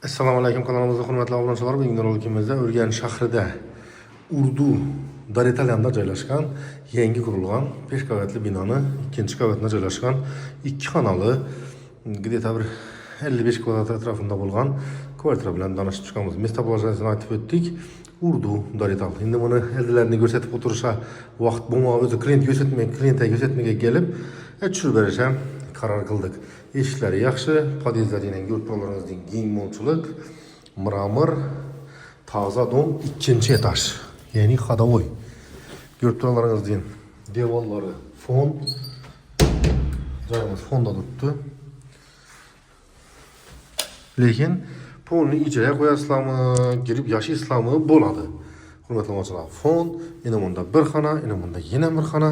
Assalomu alaykum, kanalimizda hurmatli obunachilar. Bugungi rolikimizda Urgan shahrida Urdu Daritalanda joylashgan yangi qurilgan 5 qavatli binoni ikkinchi qavatida joylashgan ikki xonali где-то bir 55 kvadrat atrofida bo'lgan kvartira bilan tanishib chiqamiz. Местоположениесini aytib o'tdik. Urdu Darital. Endi buni eldilarini ko'rsatib o'tirisha vaqt bo'lmay, o'zi klient ko'rsatmaga kelib, tushirib berishga qaror qildik. Eshiklari yaxshi, podyezdlarining yurtlaringizning keng mo'lchilik, mramor, toza dom, ikkinchi etaj, ya'ni xadovoy. Yurtlaringizning devorlari fon, joyimiz fonda turibdi. Lekin polni ijara qo'yasizlarmi, girib yashaysizlarmi bo'ladi. Hurmatli obunachilar, fon, yana bunda bir xona, yana bunda yana bir xona,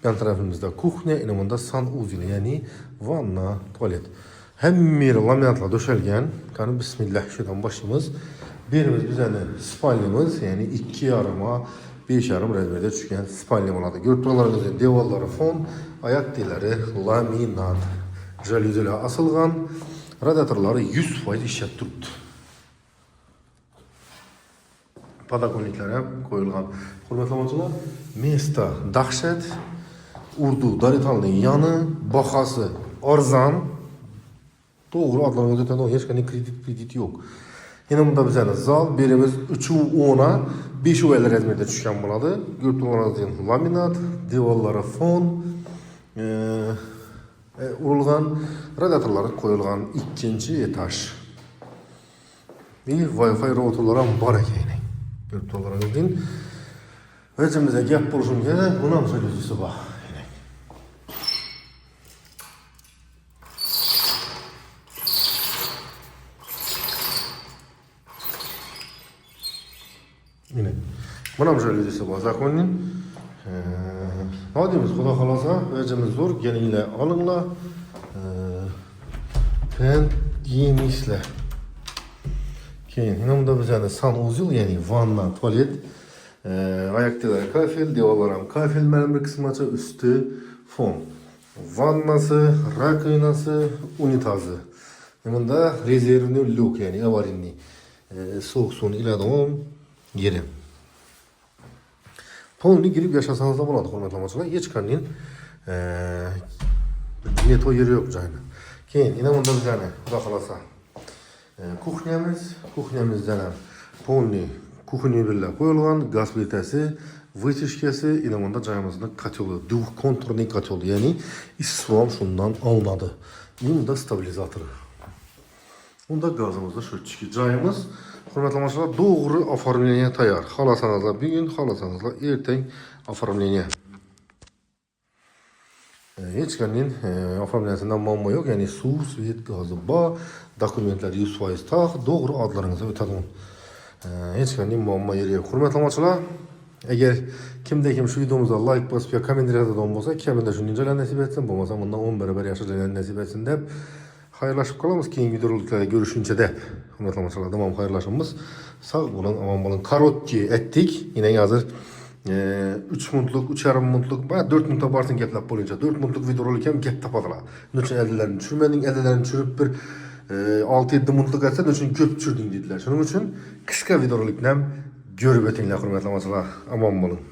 yan tarafimizda kuxnya, yana bunda sanuzil, ya'ni vanna, tualet. Hamma laminatlar döşelgan. Qani bismillah şuradan başlaymiz. Birimiz bizani spalnimiz, ya'ni 2,5 5,5 razmerda tushgan spalnya bo'ladi. Yurtlaringizning devorlari fon, oyoq telari laminat. Jalyuzilar asilgan, radiatorlari 100% ishlab turibdi. Podokонниklari ham qo'yilgan. Hurmatli obunachilar, место dahshat. Urdu Daritalning yoni, bahasi arzon. To'g'ri adlarga o'tadi, hech qanday kredit yo'q. Yana bunda bizani zal, birimiz 3,10 5,50 razmerda tushgan bo'ladi. Yurtlaringizning laminat, devorlari fon, urilgan, radiatorlari qo'yilgan ikkinchi etaj. Wi-Fi routerlar ham bor ekan. Yurtlaringizning o'zimizga gap bo'lishim kerak, buni ham so'zlaysiz bor. Yine. Buna mı şöyle dese var zakonin. Hadimiz Xudo xolasa, o'zimiz zo'r, kelinglar, olinglar. Pen yemisizlar. Keyin bunda bizani sanuzil, ya'ni vanna, tualet, oyoqlar kafel, devorlar ham kafel, mana bir qismacha usti fon. Vannasi, rakovinasi, unitazi. Bunda rezervni lyuk, ya'ni avarinniy. So'q suvni iladigan yeri. Polni girib yashasangiz ham bo'ladi, hurmatli obunachilar. Hech qanday neto yeri yo'q joyda. Keyin yana bunda bizani Xudo xolasa kuxnyamizdan ham polni kuxnya bilan qo'yilgan, gaz plitasi, vытяжкасы, yana bunda joyimizda kotyoli, двухконтурный kotyol, ya'ni isvom shundan olinadi. Bunda stabilizator. Bunda gazimizda shu ichki joyimiz. Hurmatli obunachilar, to'g'ri оформление tayyor. Xolasanizlar bugun, xolasanizlar ertaga оформление. Hech qanday оформлениясidan muammo yo'q, ya'ni suv, svet, gazi bor, dokumentlar 100% taq, to'g'ri odlaringizga o'tadi. Hech qanday muammo yo'q. Hurmatli obunachilar, agar kimda kim shu videomizga like bosib yoki kommentariy yozadigan bo'lsa, kamida shunday joylar nasib etsin, bo'lmasa bundan 10 barobar yaxshi joylar nasib etsin deb xayrlashib qolamiz. Keyingi videolarda görüşünce deb. Hurmatli obunachilar, tamam xayrlashamiz. Sog' bo'ling, omon bo'ling. Korotki etdik. Yine hozir 3 minutlik, 3,5 minutlik, 4 minutga borsin gaplab bo'lincha 4 minutlik videorolik ham gap topadilar. Nechun eldilarini tushirmading, eldilarini tushirib bir 6-7 minutlik atsa, nechun ko'p tushirding dedilar. Shuning uchun qisqa videorolikni ham ko'rib o'tinglar, hurmatli obunachilar. Omon bo'ling.